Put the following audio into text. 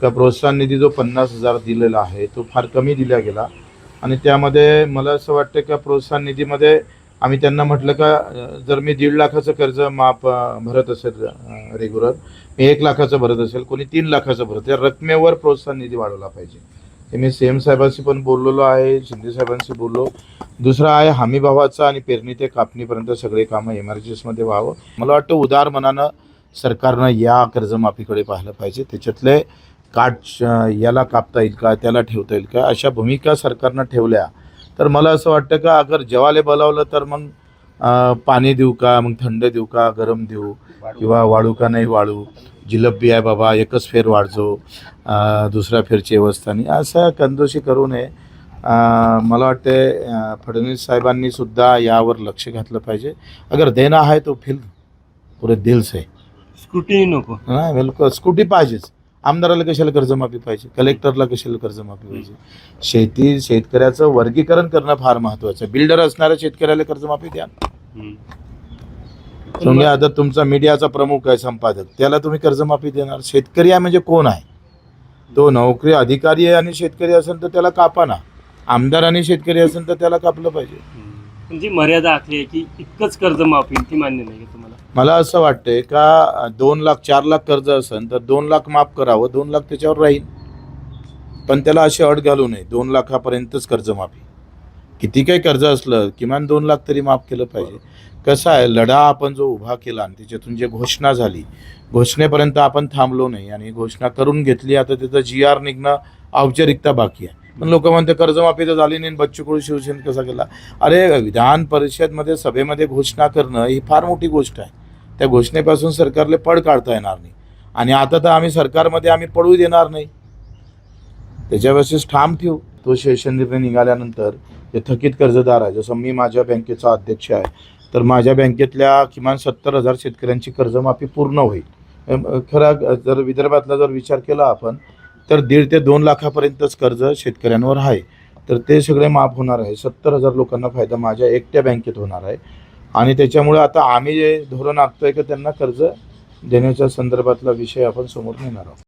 का प्रोत्साहन निधी जो 50,000 दिलेला आहे तो फार कमी दिला गेला आणि त्यामध्ये मला असं वाटतं का प्रोत्साहन निधीमध्ये आम्ही त्यांना म्हटलं का जर मी 1.5 लाखाचं कर्ज माफ भरत असेल रेग्युलर, मी 1 लाखाचं भरत असेल, कोणी 3 लाखाचं भरत, त्या रकमेवर प्रोत्साहन निधी वाढवला पाहिजे. हे मी सीएम साहेबांशी पण बोललेलो आहे, शिंदे साहेबांशी बोललो. दुसरा आहे हमी भावाचा आणि पेरणी ते कापणीपर्यंत सगळे कामं एमआरजीएसमध्ये व्हावं. मला वाटतं उदार मनानं सरकारनं या कर्जमाफीकडे पाहिलं पाहिजे. त्याच्यातले काट याला कापता येईल का, त्याला ठेवता येईल का, अशा भूमिका सरकारनं ठेवल्या तर मला असं वाटतं का अगर जेवाले बोलावलं तर मग पाणी देऊ का, मग थंड देऊ का, गरम देऊ, किंवा वाढू का नाही वाढू, जिलबी आहे बाबा एकच फेर वाढजो, दुसऱ्या फेरची व्यवस्था नाही, असं कंजूसी करू नये. मला वाटते फडणवीस साहेबांनी सुद्धा यावर लक्ष घातलं पाहिजे. अगर देना है तो फिर पुरे दिल से, स्कूटी नको. हां बिलकुल स्कूटी पाहिजेच. आमदाराला कशाला कर्जमाफी पाहिजे, कलेक्टरला कशाला कर्जमाफी पाहिजे. शेतकऱ्याचं वर्गीकरण करणं फार महत्त्वाचं आहे. बिल्डर असणाऱ्या शेतकऱ्याला कर्जमाफी द्या. तुम्ही आता तुमचा मीडियाचा प्रमुख आहे, संपादक, त्याला तुम्ही कर्जमाफी देणार. शेतकरी आहे म्हणजे कोण आहे तो? नोकरी अधिकारी आहे आणि शेतकरी असेल तर त्याला कापा ना. आमदार आणि शेतकरी असेल तर त्याला कापलं पाहिजे. म्हणजे मर्यादा आखली आहे की इतकंच कर्ज माफी, ती मान्य नाही तुम्हाला? मला असं वाटतंय का 2 लाख 4 लाख कर्ज असेल तर 2 लाख माफ करावं, 2 लाख त्याच्यावर राहील. पण त्याला अशी अट घालू नये 2 लाखापर्यंतच कर्जमाफी. किती काही कर्ज असलं किमान 2 लाख तरी माफ केलं पाहिजे. कसं आहे, लढा आपण जो उभा केला आणि त्याच्यातून जे घोषणा झाली, घोषणेपर्यंत आपण थांबलो नाही आणि घोषणा करून घेतली. आता त्याचं GR निघणं औपचारिकता बाकी आहे. पण लोक म्हणते कर्जमाफी तर झाली नाही, बच्चू कडू शिवसेना कसा केला. अरे विधान परिषदमध्ये सभेमध्ये घोषणा करणं ही फार मोठी गोष्ट आहे. त्या घोषणेपासून सरकारला पळ काढता येणार नाही आणि आता तर आम्ही सरकारमध्ये आम्ही पडू देणार नाही, त्याच्यापाशीच ठाम ठेवू. तो सेशन निर्णय निघाल्यानंतर जे थकीत कर्जदार आहे, जसं मी माझ्या बँकेचा अध्यक्ष आहे, तर माझ्या बँकेतल्या किमान 70,000 शेतकऱ्यांची कर्जमाफी पूर्ण होईल. खरा जर विदर्भातला जर विचार केला आपण तर 1.5 ते 2 लाखापर्यंतच कर्ज शेतकऱ्यांवर आहे, तर ते सगळे माफ होणार आहे. 70,000 लोकांना फायदा माझ्या एकट्या बँकेत होणार आहे. आणि त्याच्यामुळे आता आम्ही जे धोरण आखतोय की त्यांना कर्ज देण्याच्या संदर्भातला विषय आपण समोर नेणार आहोत.